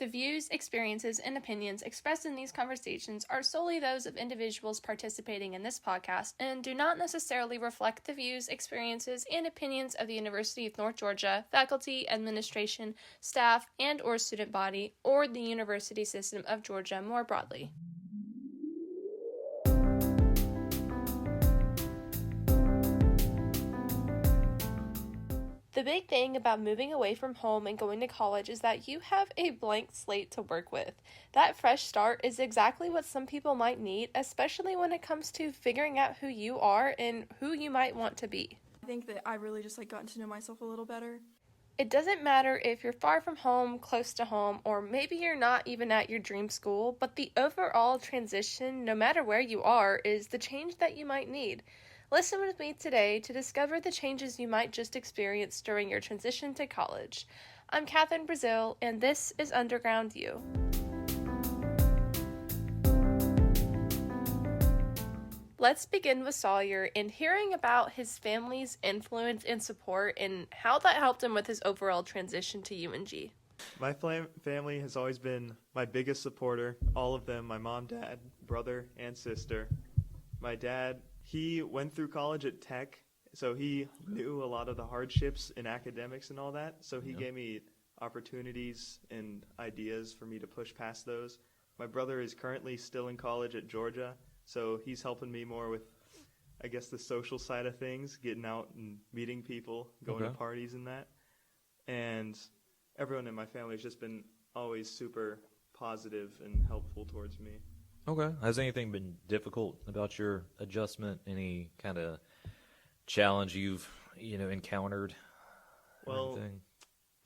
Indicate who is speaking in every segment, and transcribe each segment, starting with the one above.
Speaker 1: The views, experiences, and opinions expressed in these conversations are solely those of individuals participating in this podcast and do not necessarily reflect the views, experiences, and opinions of the University of North Georgia, faculty, administration, staff, and/or student body, or the university system of Georgia more broadly. The big thing about moving away from home and going to college is that you have a blank slate to work with. That fresh start is exactly what some people might need, especially when it comes to figuring out who you are and who you might want to be.
Speaker 2: I think that I really just gotten to know myself a little better.
Speaker 1: It doesn't matter if you're far from home, close to home, or maybe you're not even at your dream school, but the overall transition, no matter where you are, is the change that you might need. Listen with me today to discover the changes you might just experience during your transition to college. I'm Catherine Brazil, and this is Underground U. Let's begin with Sawyer and hearing about his family's influence and support and how that helped him with his overall transition to UNG.
Speaker 3: My family has always been my biggest supporter, all of them, my mom, dad, brother, and sister. My dad, he went through college at Tech, so he knew a lot of the hardships in academics and all that, so he gave me opportunities and ideas for me to push past those. My brother is currently still in college at Georgia, so he's helping me more with, I guess, the social side of things, getting out and meeting people, going to parties and that. And everyone in my family has just been always super positive and helpful towards me.
Speaker 4: Okay. Has anything been difficult about your adjustment? Any kind of challenge you've, encountered?
Speaker 3: Well,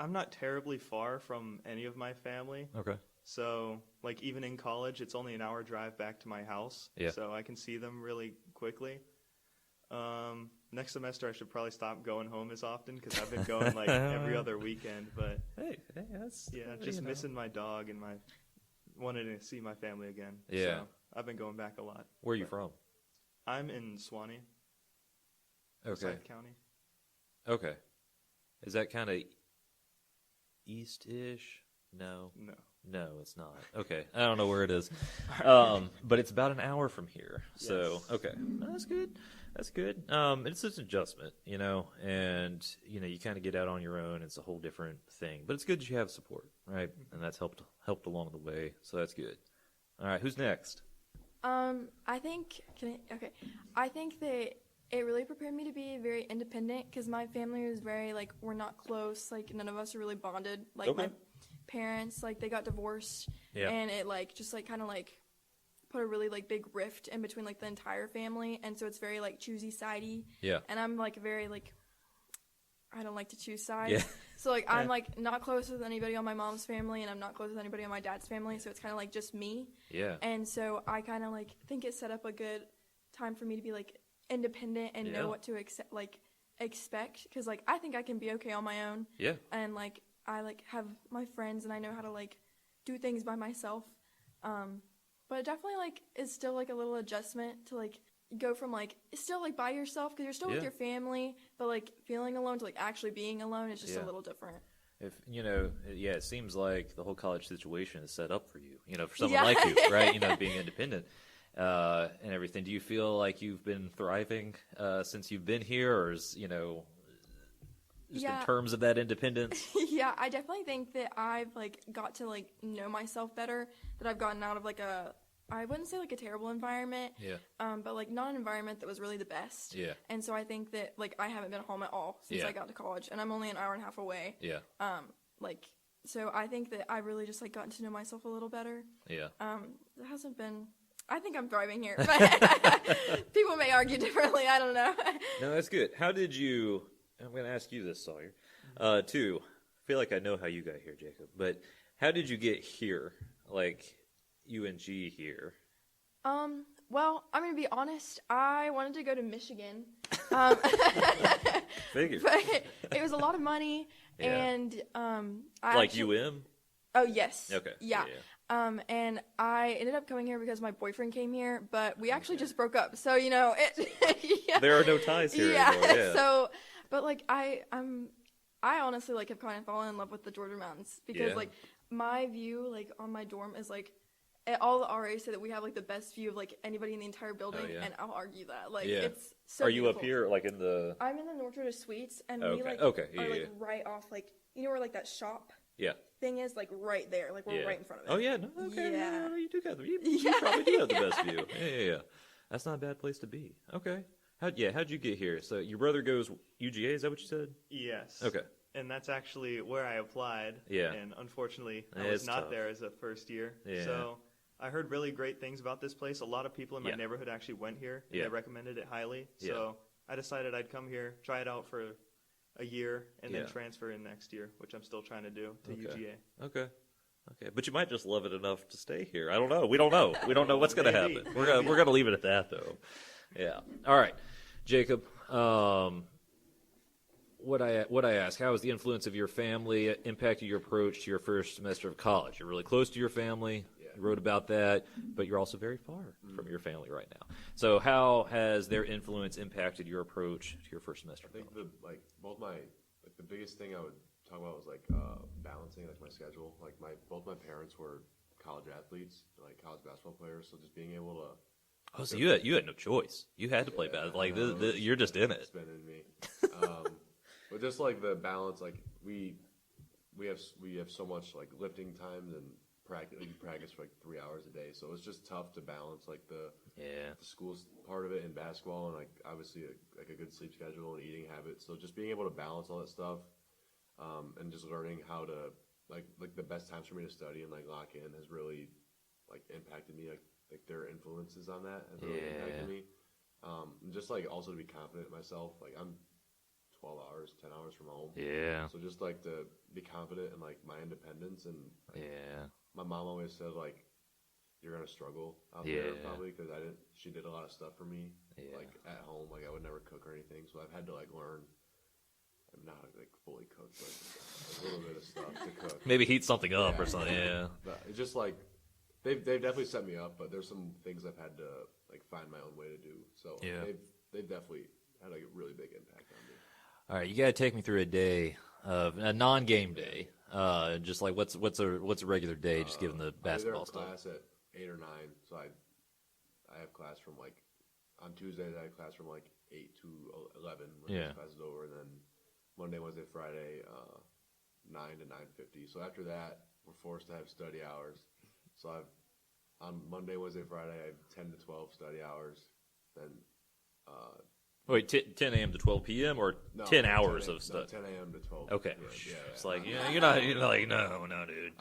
Speaker 3: I'm not terribly far from any of my family.
Speaker 4: Okay.
Speaker 3: So, even in college, it's only an hour drive back to my house.
Speaker 4: Yeah.
Speaker 3: So I can see them really quickly. Next semester, I should probably stop going home as often because I've been going every other weekend. But
Speaker 4: hey, that's
Speaker 3: just missing my dog and wanted to see my family again.
Speaker 4: Yeah.
Speaker 3: So I've been going back a lot.
Speaker 4: Where are you from?
Speaker 3: I'm in Suwannee.
Speaker 4: Okay.
Speaker 3: South County.
Speaker 4: Okay. Is that kind of east-ish? No, it's not. Okay. I don't know where it is. But it's about an hour from here. So,
Speaker 3: yes.
Speaker 4: Okay. That's good. It's just an adjustment, and, you kind of get out on your own. It's a whole different thing. But it's good that you have support, right? And that's helped along the way. So that's good. All right. Who's next?
Speaker 2: I think that it really prepared me to be very independent because my family was very, we're not close. None of us are really bonded.
Speaker 4: Okay.
Speaker 2: My parents, they got divorced.
Speaker 4: Yeah.
Speaker 2: And it, put a really, big rift in between, the entire family. And so it's very, choosy-sidey.
Speaker 4: Yeah.
Speaker 2: And I'm, very, I don't like to choose sides.
Speaker 4: Yeah.
Speaker 2: So, I'm, not close with anybody on my mom's family, and I'm not close with anybody on my dad's family. So it's kind of, just me.
Speaker 4: Yeah.
Speaker 2: And so I kind of, think it set up a good time for me to be, independent and know what to expect. Because, I think I can be okay on my own.
Speaker 4: Yeah.
Speaker 2: And, I, have my friends, and I know how to, do things by myself. But it definitely, is still, a little adjustment to, go from, still, by yourself, because you're still with your family, but, feeling alone to, actually being alone is just a little different.
Speaker 4: If, it seems like the whole college situation is set up for you, for someone like you, right? Being independent and everything. Do you feel like you've been thriving since you've been here, or is, just in terms of that independence?
Speaker 2: Yeah, I definitely think that I've, got to, know myself better, that I've gotten out of, I wouldn't say, a terrible environment, but, not an environment that was really the best.
Speaker 4: Yeah.
Speaker 2: And so I think that, I haven't been home at all since I got to college, and I'm only an hour and a half away.
Speaker 4: Yeah.
Speaker 2: So I think that I really just, gotten to know myself a little better.
Speaker 4: Yeah.
Speaker 2: It hasn't been... I think I'm thriving here, but people may argue differently. I don't know.
Speaker 4: No, that's good. How did you... I'm going to ask you this, Sawyer, too. I feel like I know how you got here, Jacob, but how did you get here, UNG here?
Speaker 2: Well, I'm going to be honest. I wanted to go to Michigan.
Speaker 4: Figured.
Speaker 2: But it was a lot of money, and
Speaker 4: UM?
Speaker 2: Oh, yes.
Speaker 4: Okay.
Speaker 2: Yeah. And I ended up coming here because my boyfriend came here, but we actually just broke up. So,
Speaker 4: There are no ties here anymore. Yeah.
Speaker 2: So, but I honestly have kind of fallen in love with the Georgia mountains because my view, like, on my dorm is, like, all the RAs say that we have, like, the best view of, like, anybody in the entire building,
Speaker 4: Oh, yeah.
Speaker 2: and I'll argue that. Like,
Speaker 4: Yeah.
Speaker 2: it's so
Speaker 4: Are you up
Speaker 2: beautiful.
Speaker 4: here, like in the?
Speaker 2: I'm in the Northwood Suites, and
Speaker 4: Okay.
Speaker 2: we, like,
Speaker 4: Okay. Yeah,
Speaker 2: are, like,
Speaker 4: yeah.
Speaker 2: right off, like, you know where, like, that shop
Speaker 4: Yeah.
Speaker 2: thing is? Like, right there. Like, we're
Speaker 4: Yeah.
Speaker 2: right in front of it.
Speaker 4: Oh yeah. No. Okay.
Speaker 2: Yeah.
Speaker 4: No, you do got. You
Speaker 2: Yeah.
Speaker 4: probably do have the best view. Yeah. That's not a bad place to be. Okay. How'd you get here? So your brother goes UGA. Is that what you said?
Speaker 3: Yes.
Speaker 4: Okay.
Speaker 3: And that's actually where I applied.
Speaker 4: Yeah.
Speaker 3: And unfortunately, I
Speaker 4: It's
Speaker 3: was not
Speaker 4: tough.
Speaker 3: there as a first year.
Speaker 4: Yeah.
Speaker 3: So I heard really great things about this place. A lot of people in my
Speaker 4: Yeah.
Speaker 3: neighborhood actually went here, and
Speaker 4: Yeah.
Speaker 3: they recommended it highly.
Speaker 4: Yeah.
Speaker 3: So I decided I'd come here, try it out for a year, and
Speaker 4: Yeah.
Speaker 3: then transfer in next year, which I'm still trying to do to
Speaker 4: Okay.
Speaker 3: UGA.
Speaker 4: Okay. But you might just love it enough to stay here. I don't know. We don't know. We don't know what's going to
Speaker 3: Maybe.
Speaker 4: happen. We're gonna leave it at that though. Yeah. All right, Jacob. What I ask? How has the influence of your family impacted your approach to your first semester of college? You're really close to your family.
Speaker 5: Yeah.
Speaker 4: You wrote about that, but you're also very far from your family right now. So how has their influence impacted your approach to your first semester?
Speaker 5: I think the biggest thing I would talk about was like balancing like my schedule. Like both my parents were college athletes, like college basketball players, so just being able to.
Speaker 4: Oh, so you had no choice. You had to play bad. Like you're just in it.
Speaker 5: It's been in me. But just like the balance, like we have so much like lifting times and practice for like 3 hours a day, so it's just tough to balance like the school part of it and basketball and like obviously a good sleep schedule and eating habits. So just being able to balance all that stuff, and just learning how to like the best times for me to study and like lock in has really like impacted me. Like their influences on that have really impacted me. And just like also to be confident in myself. Like I'm 10 hours from home.
Speaker 4: Yeah.
Speaker 5: So just like to be confident in like my independence and like, my mom always said like you're gonna struggle out there probably because she did a lot of stuff for me like at home. Like I would never cook or anything, so I've had to like learn. I'm not like fully cooked, but a little bit of stuff to cook.
Speaker 4: Maybe heat something up or something. Yeah.
Speaker 5: But it's just like they've definitely set me up, but there's some things I've had to like find my own way to do. So they've definitely had like a really big impact on me.
Speaker 4: All right, you got to take me through a day of a non-game day. Just like what's a regular day, just given the basketball
Speaker 5: I
Speaker 4: stuff.
Speaker 5: class at 8 or 9, so I have class from like on Tuesdays I have class from like 8 to 11 when this class is over, and then Monday, Wednesday, Friday 9 to 9:50. So after that, we're forced to have study hours. So on Monday, Wednesday, Friday I have 10 to 12 study hours. Then
Speaker 4: Wait, 10 a.m. to 12 p.m. or
Speaker 5: no,
Speaker 4: 10 hours of study?
Speaker 5: 10 a.m. to 12.
Speaker 4: Okay.
Speaker 5: Yeah.
Speaker 4: It's like, you're not like, no, dude.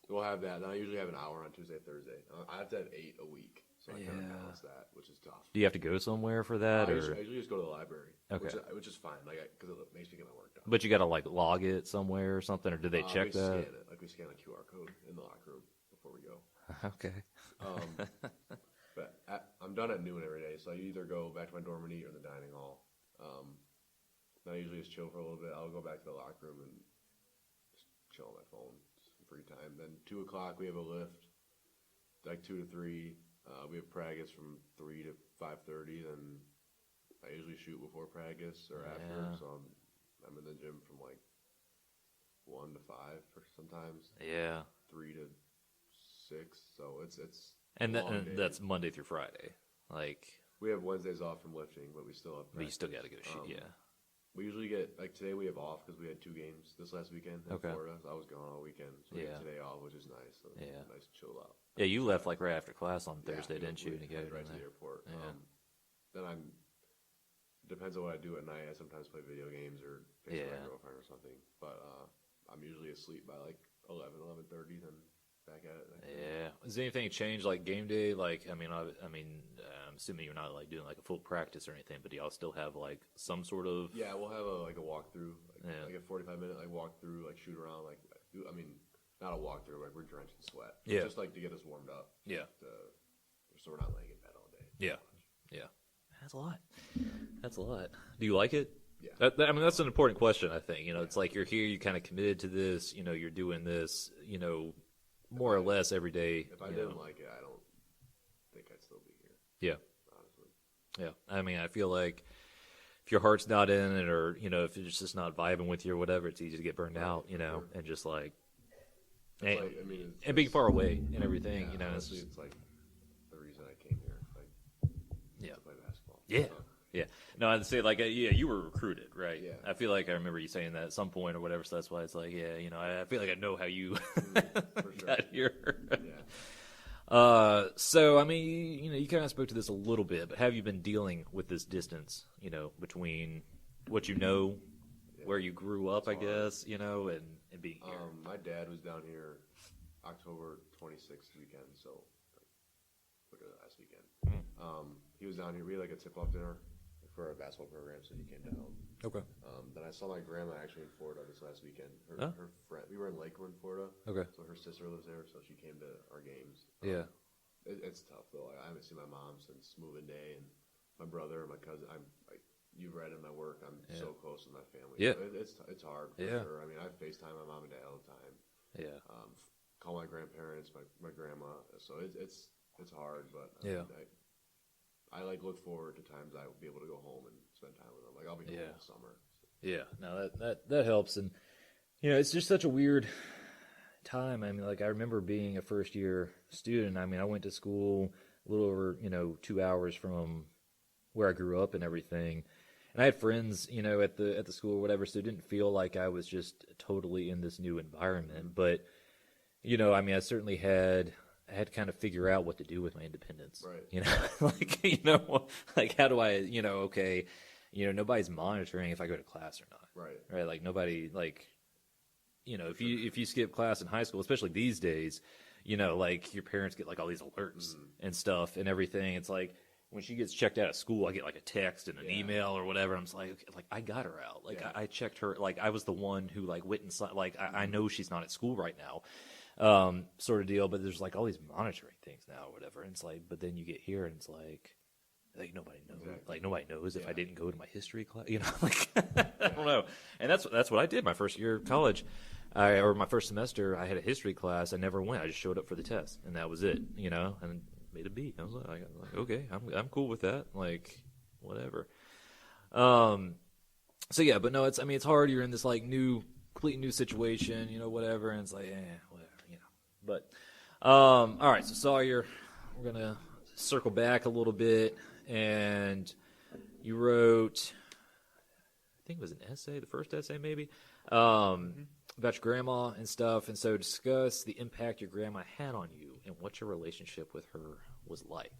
Speaker 5: We'll have that. Then I usually have an hour on Tuesday, Thursday. I have to have 8 a week, so I kind of balance that, which is tough.
Speaker 4: Do you have to go somewhere for that?
Speaker 5: I
Speaker 4: or?
Speaker 5: usually just go to the library,
Speaker 4: Okay.
Speaker 5: which is fine, like because it makes me get my work done.
Speaker 4: But you got to like log it somewhere or something, or do they check
Speaker 5: we
Speaker 4: that?
Speaker 5: Scan it. Like we scan a QR code in the locker room before we go.
Speaker 4: Okay.
Speaker 5: But I'm done at noon every day, so I either go back to my dorm and eat or in the dining hall. Then I usually just chill for a little bit. I'll go back to the locker room and just chill on my phone, some free time. Then 2 o'clock we have a lift, like 2 to 3. We have practice from 3 to 5:30. Then I usually shoot before practice or after, so I'm in the gym from like 1 to 5 or sometimes. 3 to 6. So it's
Speaker 4: And
Speaker 5: a long day.
Speaker 4: that's Monday through Friday. Like,
Speaker 5: We have Wednesdays off from lifting, but we still have
Speaker 4: but you still got
Speaker 5: practice.
Speaker 4: to go shoot.
Speaker 5: We usually get, like today we have off because we had 2 games this last weekend in Florida. So I was gone all weekend. So we have today off, which is nice. So it's a nice chill out.
Speaker 4: Yeah, you left like right after class on Thursday,
Speaker 5: Yeah,
Speaker 4: didn't you? And you
Speaker 5: headed
Speaker 4: got
Speaker 5: right to the airport.
Speaker 4: Yeah.
Speaker 5: Then depends on what I do at night. I sometimes play video games or face my girlfriend or something. But I'm usually asleep by like 11:30. Then back at it.
Speaker 4: Yeah. Has anything changed like game day? Like, I'm assuming you're not like doing like a full practice or anything, but do y'all still have like some sort of?
Speaker 5: Yeah, we'll have a walkthrough, like a 45-minute like walkthrough, like shoot around, like not a walkthrough, like we're drenched in sweat.
Speaker 4: Yeah.
Speaker 5: Just like to get us warmed up.
Speaker 4: Yeah.
Speaker 5: So we're not laying in bed all day.
Speaker 4: Yeah. That's a lot. That's a lot. Do you like it?
Speaker 5: Yeah.
Speaker 4: That's an important question, I think. It's like you're here, you kind of committed to this, you're doing this, more or less every day.
Speaker 5: If I didn't like it, I don't think I'd still be here.
Speaker 4: Yeah.
Speaker 5: Honestly.
Speaker 4: Yeah. I feel like if your heart's not in it or, if it's just not vibing with you or whatever, it's easy to get burned out, and just like, And,
Speaker 5: like, I mean,
Speaker 4: and being far away and everything,
Speaker 5: yeah,
Speaker 4: you know.
Speaker 5: honestly,
Speaker 4: It's,
Speaker 5: it's like the reason I came here, like
Speaker 4: yeah.
Speaker 5: to play basketball.
Speaker 4: Yeah.
Speaker 5: So,
Speaker 4: Yeah. No, I'd say like, yeah, you were recruited, right?
Speaker 5: Yeah.
Speaker 4: I feel like I remember you saying that at some point or whatever. So that's why it's like, yeah, you know, I feel like I know how you
Speaker 5: for sure.
Speaker 4: got here.
Speaker 5: Yeah.
Speaker 4: So I mean, you know, you kind of spoke to this a little bit, but have you been dealing with this distance, you know, between what you know, where you grew up, I guess, you know, and being here?
Speaker 5: My dad was down here October 26th weekend, so literally last weekend. He was down here. We had like a tip-off dinner for our basketball program, so he came down.
Speaker 4: Okay.
Speaker 5: Then I saw my grandma actually in Florida this last weekend. Her friend, we were in Lakeland, Florida.
Speaker 4: Okay.
Speaker 5: So her sister lives there, so she came to our games.
Speaker 4: Yeah.
Speaker 5: It's tough though. I haven't seen my mom since moving day, and my brother and my cousin. You've read in my work. I'm so close with my family.
Speaker 4: Yeah.
Speaker 5: So it's hard for sure. I mean, I FaceTime my mom and dad all the time.
Speaker 4: Yeah.
Speaker 5: Call my grandparents, my grandma. So it's hard, but I like look forward to times I will be able to go home and spend time with them. Like I'll be home all summer.
Speaker 4: Yeah, no, that helps, and you know, it's just such a weird time. I mean, like I remember being a first year student. I mean, I went to school a little over 2 hours from where I grew up and everything, and I had friends at the school or whatever, so it didn't feel like I was just totally in this new environment. But I mean, I certainly had kind of figure out what to do with my independence.
Speaker 5: Right.
Speaker 4: Like how do I, okay, nobody's monitoring if I go to class or not.
Speaker 5: Right.
Speaker 4: Right. Like nobody, like, if you skip class in high school, especially these days, like your parents get like all these alerts and stuff and everything. It's like when she gets checked out of school, I get like a text and an email or whatever. I'm just like, okay, like I got her out. Like I checked her. Like I was the one who like went and like I know she's not at school right now. Sort of deal, but there's like all these monitoring things now or whatever. And it's like, but then you get here and it's like nobody knows. Exactly. Like nobody knows if I didn't go to my history class, like I don't know. And that's what I did my first year of college. Or my first semester, I had a history class. I never went. I just showed up for the test, and that was it. And made a B. I was like, okay, I'm cool with that. Like, whatever. So yeah, but no, it's hard. You're in this like completely new situation, whatever, and it's like, whatever. But, all right, so Sawyer, we're going to circle back a little bit, and you wrote, I think it was an essay, the first essay maybe, about your grandma and stuff, and so discuss the impact your grandma had on you and what your relationship with her was like.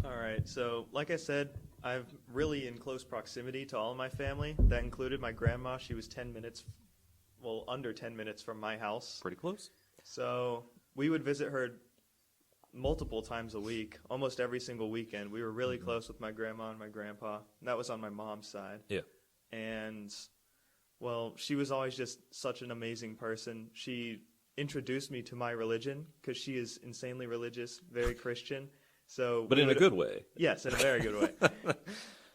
Speaker 3: All right, so like I said, I'm really in close proximity to all of my family. That included my grandma. She was under 10 minutes from my house.
Speaker 4: Pretty close.
Speaker 3: So we would visit her multiple times a week, almost every single weekend. We were really close with my grandma and my grandpa. And that was on my mom's side.
Speaker 4: Yeah.
Speaker 3: And, well, she was always just such an amazing person. She introduced me to my religion because she is insanely religious, very Christian.
Speaker 4: But in a good way.
Speaker 3: Yes, in a very good way.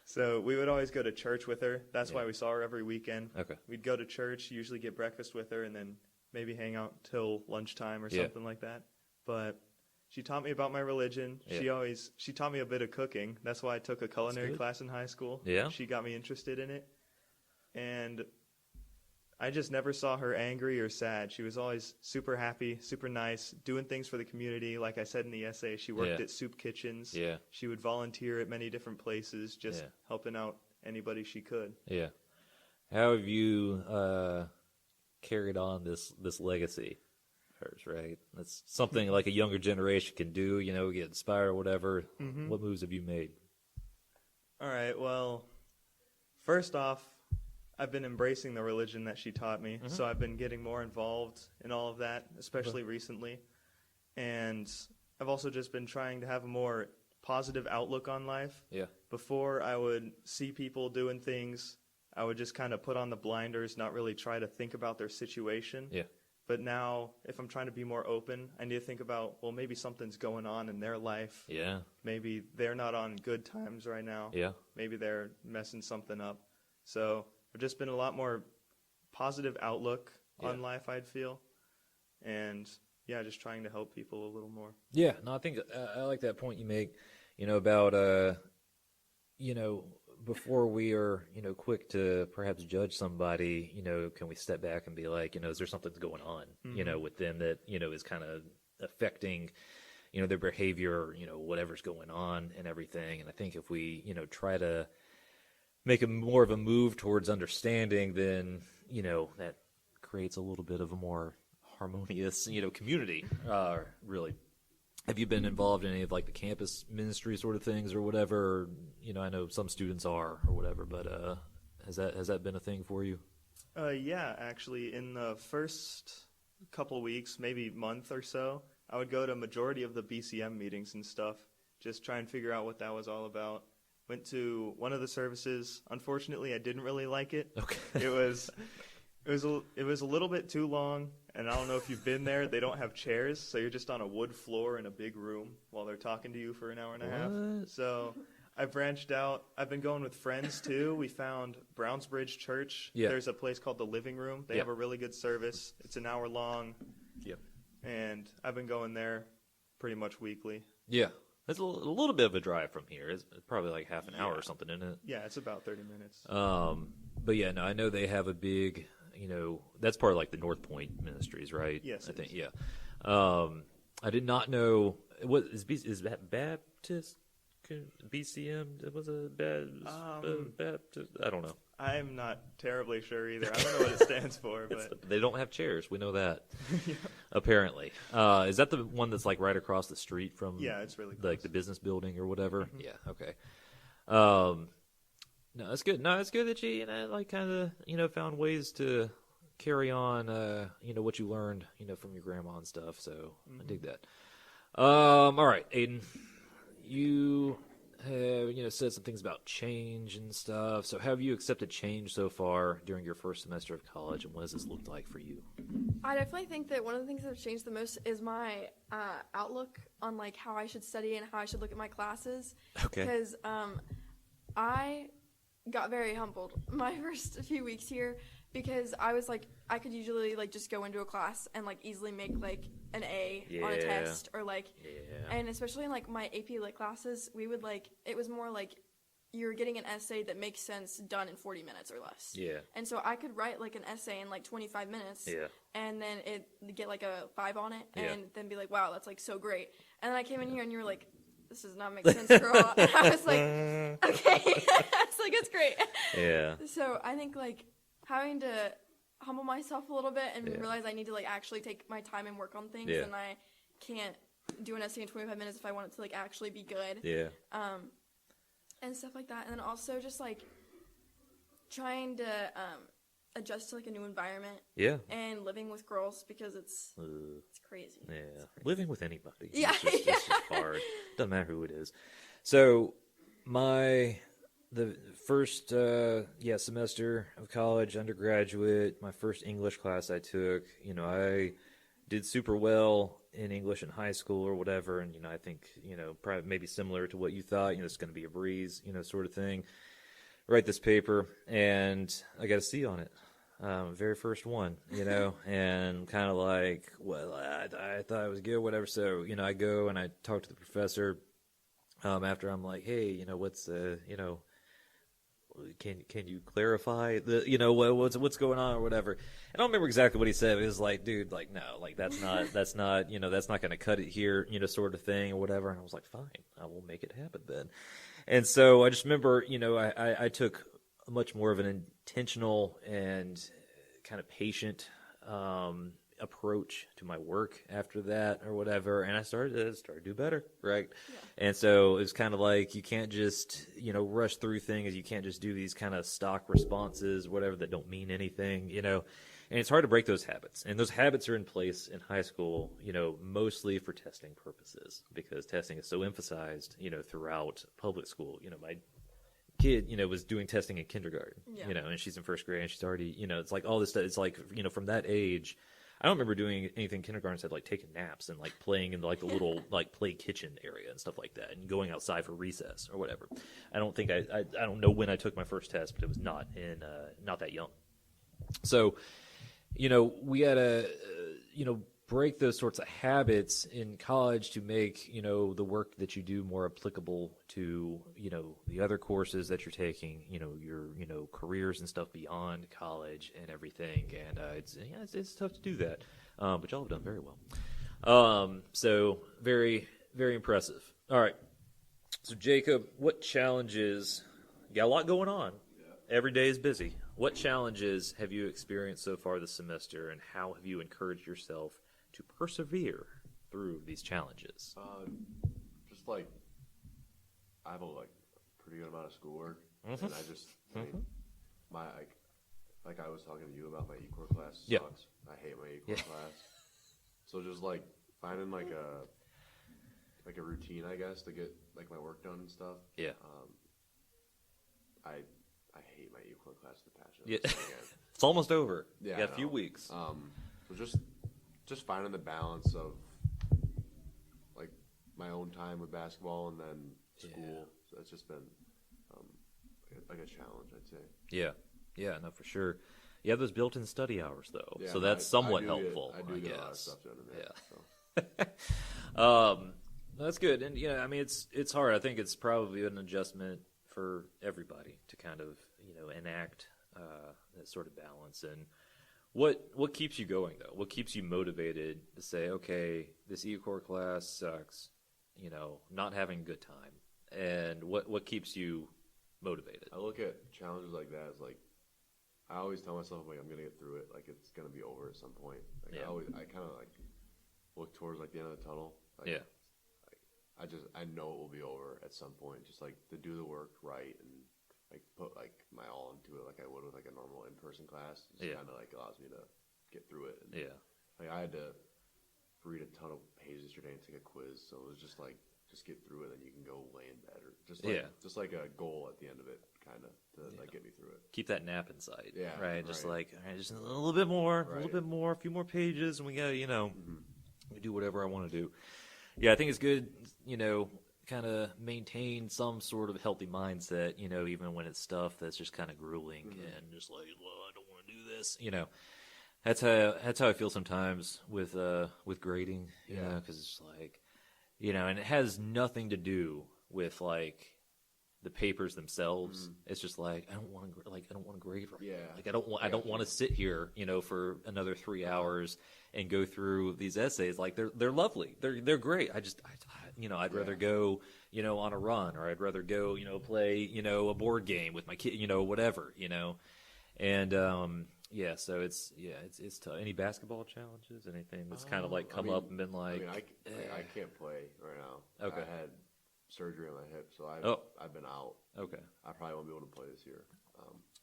Speaker 3: So we would always go to church with her. That's why we saw her every weekend.
Speaker 4: Okay.
Speaker 3: We'd go to church, usually get breakfast with her, and then maybe hang out till lunchtime or something like that. But she taught me about my religion.
Speaker 4: Yeah.
Speaker 3: She taught me a bit of cooking. That's why I took a culinary class in high school.
Speaker 4: Yeah.
Speaker 3: She got me interested in it. And I just never saw her angry or sad. She was always super happy, super nice, doing things for the community. Like I said in the essay, she worked at soup kitchens.
Speaker 4: Yeah.
Speaker 3: She would volunteer at many different places, just helping out anybody she could.
Speaker 4: Yeah. How have you carried on this legacy of hers, right? That's something like a younger generation can do, get inspired or whatever. What moves have you made?
Speaker 3: All right, well, first off, I've been embracing the religion that she taught me, so I've been getting more involved in all of that, especially recently. And I've also just been trying to have a more positive outlook on life.
Speaker 4: Yeah.
Speaker 3: Before, I would see people doing things, I would just kind of put on the blinders, not really try to think about their situation.
Speaker 4: Yeah.
Speaker 3: But now, if I'm trying to be more open, I need to think about, well, maybe something's going on in their life.
Speaker 4: Yeah.
Speaker 3: Maybe they're not on good times right now.
Speaker 4: Yeah.
Speaker 3: Maybe they're messing something up. So I've just been a lot more positive outlook on life, I'd feel. And, just trying to help people a little more.
Speaker 4: Yeah. No, I think I like that point you make, about, before we are, quick to perhaps judge somebody, can we step back and be like, is there something going on, with them that, is kind of affecting, their behavior, whatever's going on and everything. And I think if we, try to make a more of a move towards understanding, then, that creates a little bit of a more harmonious, community, really. Have you been involved in any of like the campus ministry sort of things or whatever? I know some students are or whatever, but has that been a thing for you?
Speaker 3: Yeah, actually, in the first couple weeks, maybe month or so, I would go to a majority of the BCM meetings and stuff, just try and figure out what that was all about. Went to one of the services. Unfortunately, I didn't really like it.
Speaker 4: Okay.
Speaker 3: It was a little bit too long, and I don't know if you've been there. They don't have chairs, so you're just on a wood floor in a big room while they're talking to you for an hour and a half. So I branched out. I've been going with friends too. We found Brownsbridge Church.
Speaker 4: Yeah.
Speaker 3: There's a place called the Living Room. They have a really good service. It's an hour long.
Speaker 4: Yep.
Speaker 3: And I've been going there pretty much weekly.
Speaker 4: Yeah. That's a little bit of a drive from here. It's probably like half an hour or something, isn't it?
Speaker 3: Yeah, it's about 30 minutes.
Speaker 4: But yeah, no, I know they have a big, that's part of like the North Point Ministries, right?
Speaker 3: Yes,
Speaker 4: I
Speaker 3: it
Speaker 4: think,
Speaker 3: is.
Speaker 4: yeah. I did not know, is that Baptist? BCM? Was a Baptist? I don't know.
Speaker 3: I'm not terribly sure either. I don't know what it stands for, but
Speaker 4: They don't have chairs. We know that.
Speaker 3: yeah.
Speaker 4: Apparently. Is that the one that's like right across the street from
Speaker 3: Yeah, it's really
Speaker 4: like
Speaker 3: close.
Speaker 4: the business building or whatever?
Speaker 3: Mhm.
Speaker 4: Yeah, okay. No, that's good. No, it's good that you like kind of, found ways to carry on, what you learned, from your grandma and stuff. So I dig that. All right, Ayden, you have, said some things about change and stuff. So have you accepted change so far during your first semester of college, and what has this looked like for you?
Speaker 2: I definitely think that one of the things that have changed the most is my outlook on like how I should study and how I should look at my classes.
Speaker 4: Okay.
Speaker 2: Because I got very humbled my first few weeks here, because I was like, I could usually like just go into a class and like easily make like an A on a
Speaker 4: Yeah.
Speaker 2: test, or like,
Speaker 4: Yeah.
Speaker 2: and especially in like my AP Lit classes, we would like, it was more like you're getting an essay that makes sense done in 40 minutes or less.
Speaker 4: Yeah.
Speaker 2: And so I could write like an essay in like 25 minutes,
Speaker 4: Yeah.
Speaker 2: and then it get like a 5 on it,
Speaker 4: Yeah.
Speaker 2: and then be like, wow, that's like so great. And then I came in here and you were like, this does not make sense, girl. And I was like, okay. It's like, it's great.
Speaker 4: Yeah.
Speaker 2: So I think like having to humble myself a little bit and
Speaker 4: Yeah.
Speaker 2: realize I need to like actually take my time and work on things,
Speaker 4: Yeah.
Speaker 2: and I can't do an essay in 25 minutes if I want it to like actually be good.
Speaker 4: Yeah.
Speaker 2: And stuff like that. And then also just like trying to adjust to like a new environment
Speaker 4: Yeah.
Speaker 2: and living with girls, because it's crazy.
Speaker 4: Yeah,
Speaker 2: It's crazy.
Speaker 4: living with anybody.
Speaker 2: Yeah,
Speaker 4: it's just hard. Doesn't matter who it is. So, the first semester of college, undergraduate, my first English class I took. I did super well in English in high school or whatever, and I think probably maybe similar to what you thought. It's going to be a breeze, sort of thing. Write this paper, and I got a C on it. Very first one, and kind of like, well, I thought it was good, whatever. So, I go and I talk to the professor, after. I'm like, hey, what's, can you clarify what's going on or whatever. I don't remember exactly what he said. It was like, dude, like, no, like that's not, that's not going to cut it here, sort of thing or whatever. And I was like, fine, I will make it happen then. And so I just remember, I took much more of an intentional and kind of patient approach to my work after that or whatever, and I started to do better, right? Yeah. And so it's kind of like you can't just rush through things. You can't just do these kind of stock responses, whatever, that don't mean anything, and it's hard to break those habits. And those habits are in place in high school, mostly for testing purposes, because testing is so emphasized, throughout public school. My kid, was doing testing in kindergarten, and she's in first grade, and she's already, it's like all this stuff. It's like, from that age, I don't remember doing anything in kindergarten except like taking naps and like playing in like the little like play kitchen area and stuff like that, and going outside for recess or whatever. I don't think I don't know when I took my first test, but it was not that young. So, we had a, break those sorts of habits in college to make, you know, the work that you do more applicable to, you know, the other courses that you're taking, you know, your, you know, careers and stuff beyond college and everything. And it's tough to do that. But y'all have done very well. So very, very impressive. All right. So Jacob, what challenges, you got a lot going on. Yeah. Every day is busy. What challenges have you experienced so far this semester, and how have you encouraged yourself to persevere through these challenges?
Speaker 5: Just like, I have a pretty good amount of schoolwork, and I mean, my like I was talking to you about my e-core class sucks.
Speaker 4: Yep.
Speaker 5: I hate my e-core class. So just like finding like a routine, I guess, to get like my work done and stuff.
Speaker 4: Yeah.
Speaker 5: I hate my e-core class to passion.
Speaker 4: Yeah. It's almost over.
Speaker 5: Yeah,
Speaker 4: you got a few weeks.
Speaker 5: So just finding the balance of like my own time with basketball and then school.
Speaker 4: Yeah.
Speaker 5: So it's just been like a challenge, I'd say.
Speaker 4: Yeah. Yeah, no, for sure. You have those built-in study hours, though,
Speaker 5: Yeah,
Speaker 4: so that's somewhat
Speaker 5: I
Speaker 4: helpful,
Speaker 5: I do
Speaker 4: guess.
Speaker 5: get a lot of stuff done in there.
Speaker 4: Yeah.
Speaker 5: So.
Speaker 4: That's good. And, I mean, it's hard. I think it's probably an adjustment for everybody to kind of, enact that sort of balance. And what keeps you going, though? What keeps you motivated to say, okay, this e-core class sucks, not having a good time? And what keeps you motivated?
Speaker 5: I look at challenges like that as like, I always tell myself like I'm gonna get through it, like it's gonna be over at some point. Like
Speaker 4: Yeah.
Speaker 5: I kind of like look towards like the end of the tunnel. Like,
Speaker 4: Yeah.
Speaker 5: I know it will be over at some point. Just like to do the work right and like put like my all into it, like I would with like a normal in-person class. It kind of like allows me to get through it. And,
Speaker 4: Yeah.
Speaker 5: Like I had to read a ton of pages yesterday and take a quiz, so it was just like just get through it, and you can go lay in bed or just like a goal at the end of it, kind of to like get me through it.
Speaker 4: Keep that nap in sight.
Speaker 5: Yeah,
Speaker 4: Right. Just
Speaker 5: right.
Speaker 4: like, all right, just a little bit more,
Speaker 5: Right.
Speaker 4: a few more pages, and we got to, we do whatever I want to do. Yeah, I think it's good, kind of maintain some sort of healthy mindset, even when it's stuff that's just kind of grueling and just like, well, I don't want to do this, That's how I feel sometimes with grading, because it's like, and it has nothing to do with like the papers themselves. It's just like I don't want to grade right now. Like I don't want to sit here, for another 3 hours and go through these essays. Like they're lovely, they're great. I'd rather go, on a run, or I'd rather go, play, a board game with my kid, whatever, and. Yeah, so it's tough. Any basketball challenges? Anything that's kind of like come up and been like?
Speaker 5: I can't play right now.
Speaker 4: Okay.
Speaker 5: I had surgery on my hip, so I've been out.
Speaker 4: Okay.
Speaker 5: I probably won't be able to play this year.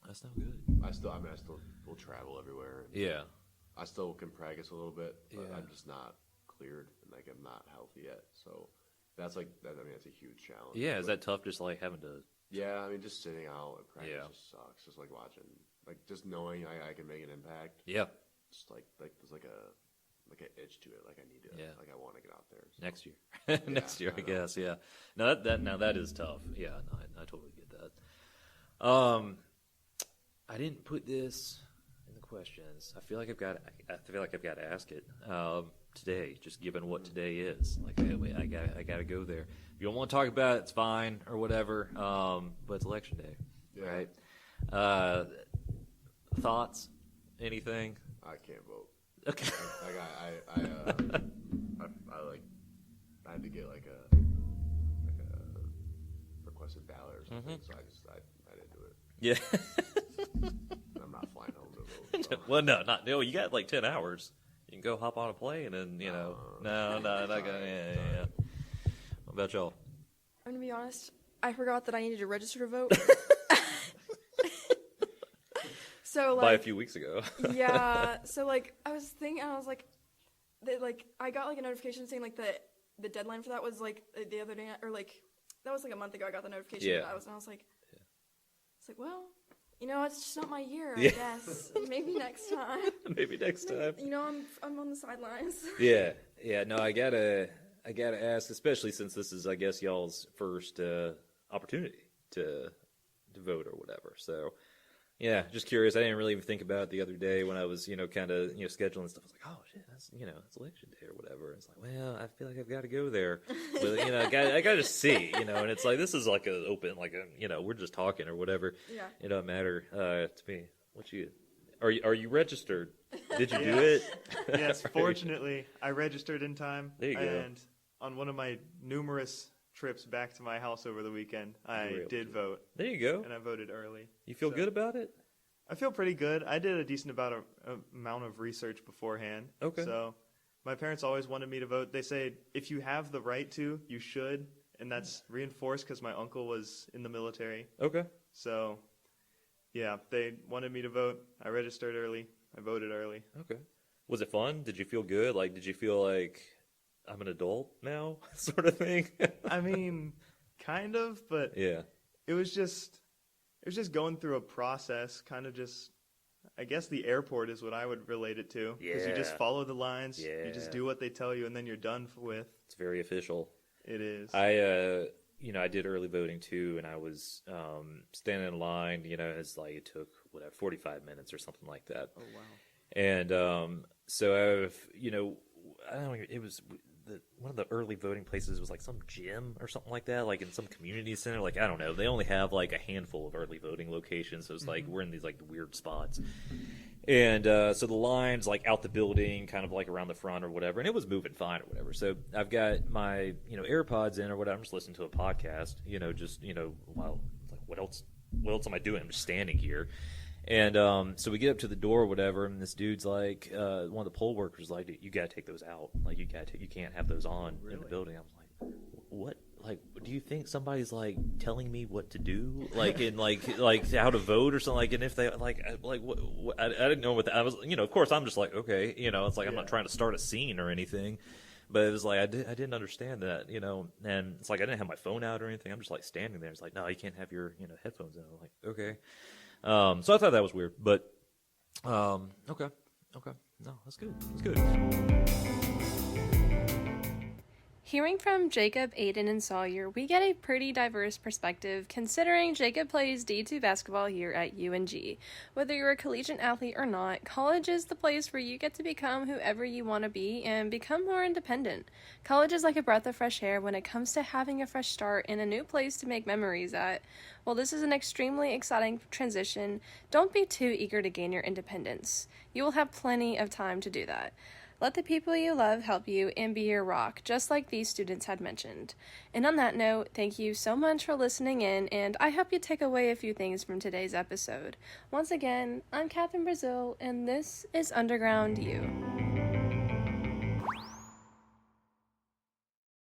Speaker 4: That's no good.
Speaker 5: I still will travel everywhere.
Speaker 4: Yeah.
Speaker 5: I still can practice a little bit, but
Speaker 4: Yeah.
Speaker 5: I'm just not cleared, and like I'm not healthy yet. So that's like that. I mean, that's a huge challenge.
Speaker 4: Yeah, is that tough? Just like having to.
Speaker 5: Yeah, I mean, just sitting out at practice just sucks. Just like watching, like just knowing I can make an impact.
Speaker 4: Yeah.
Speaker 5: Just like there's like an itch to it. Like I need to.
Speaker 4: Yeah.
Speaker 5: Like I want to get out there. So.
Speaker 4: Next year. Next year, I guess. Yeah. No, that is tough. Yeah, no, I totally get that. I didn't put this in the questions. I feel like I've got to ask it today, just given what today is. Like I got to go there. If you don't want to talk about it, it's fine or whatever. But it's election day, right? Thoughts? Anything?
Speaker 5: I can't vote.
Speaker 4: Okay.
Speaker 5: I had to get like a requested ballot or something, so I didn't do it.
Speaker 4: Yeah.
Speaker 5: I'm not flying home to vote. So.
Speaker 4: Well, no. You got like 10 hours. You can go hop on a plane and no, not gonna. Yeah. What about y'all?
Speaker 2: I'm gonna be honest. I forgot that I needed to register to vote. So like
Speaker 4: By a few weeks ago.
Speaker 2: yeah. So like I was thinking, I was like, I got like a notification saying like the deadline for that was like the other day, or like that was like a month ago. I got the notification.
Speaker 4: Yeah.
Speaker 2: And I was like, it's like, well, it's just not my year. I
Speaker 4: Yeah.
Speaker 2: guess maybe next time.
Speaker 4: Maybe next time.
Speaker 2: I'm on the sidelines.
Speaker 4: Yeah. No, I gotta ask, especially since this is, I guess, y'all's first opportunity to vote or whatever. So, Yeah, just curious. I didn't really even think about it the other day when I was, kind of, scheduling stuff. I was like, oh shit, that's, it's election day or whatever. It's like, well, I feel like I've got to go there, but I got to see, and it's like this is like an open, like we're just talking or whatever.
Speaker 2: Yeah.
Speaker 4: It doesn't matter to me. Are you registered? Did you do it?
Speaker 3: Yes, fortunately, I registered in time.
Speaker 4: There you go.
Speaker 3: And on one of my numerous trips back to my house over the weekend, I did vote.
Speaker 4: There you go.
Speaker 3: And I voted early.
Speaker 4: You feel good about it?
Speaker 3: I feel pretty good. I did a decent amount of research beforehand.
Speaker 4: Okay.
Speaker 3: So my parents always wanted me to vote. They say if you have the right to, you should. And that's reinforced because my uncle was in the military.
Speaker 4: Okay.
Speaker 3: So, yeah, they wanted me to vote. I registered early. I voted early.
Speaker 4: Okay. Was it fun? Did you feel good? Like, did you feel like I'm an adult now, sort of thing?
Speaker 3: I mean, kind of, but
Speaker 4: yeah,
Speaker 3: it was just going through a process, kind of just, I guess the airport is what I would relate it to. Because you just follow the lines, you just do what they tell you, and then you're done with.
Speaker 4: It's very official.
Speaker 3: It is.
Speaker 4: I did early voting too, and I was standing in line, it's like it took, 45 minutes or something like that.
Speaker 3: Oh, wow.
Speaker 4: And so I don't know, it was one of the early voting places was like some gym or something like that, like in some community center. Like, I don't know. They only have like a handful of early voting locations. So it's like we're in these like weird spots. And so the line's like out the building, kind of like around the front or whatever. And it was moving fine or whatever. So I've got my, AirPods in or whatever. I'm just listening to a podcast, while like, what else am I doing? I'm just standing here. And so we get up to the door or whatever, and this dude's like, one of the poll workers like, you gotta take those out. Like, you can't have those on in the building. I was like, what? Like, do you think somebody's like telling me what to do? Like, in like how to vote or something? Like, and if they what? I didn't know what I was. Of course, I'm just like, okay, it's like I'm not trying to start a scene or anything. But it was like I didn't understand that, and it's like I didn't have my phone out or anything. I'm just like standing there. It's like, no, you can't have your headphones in. I'm like, okay. So I thought that was weird, but okay, no, that's good.
Speaker 1: Hearing from Jacob, Ayden, and Sawyer, we get a pretty diverse perspective considering Jacob plays D2 basketball here at UNG. Whether you're a collegiate athlete or not, college is the place where you get to become whoever you want to be and become more independent. College is like a breath of fresh air when it comes to having a fresh start and a new place to make memories at. While this is an extremely exciting transition, don't be too eager to gain your independence. You will have plenty of time to do that. Let the people you love help you and be your rock, just like these students had mentioned. And on that note, thank you so much for listening in, and I hope you take away a few things from today's episode. Once again, I'm Catherine Brazil, and this is Underground U.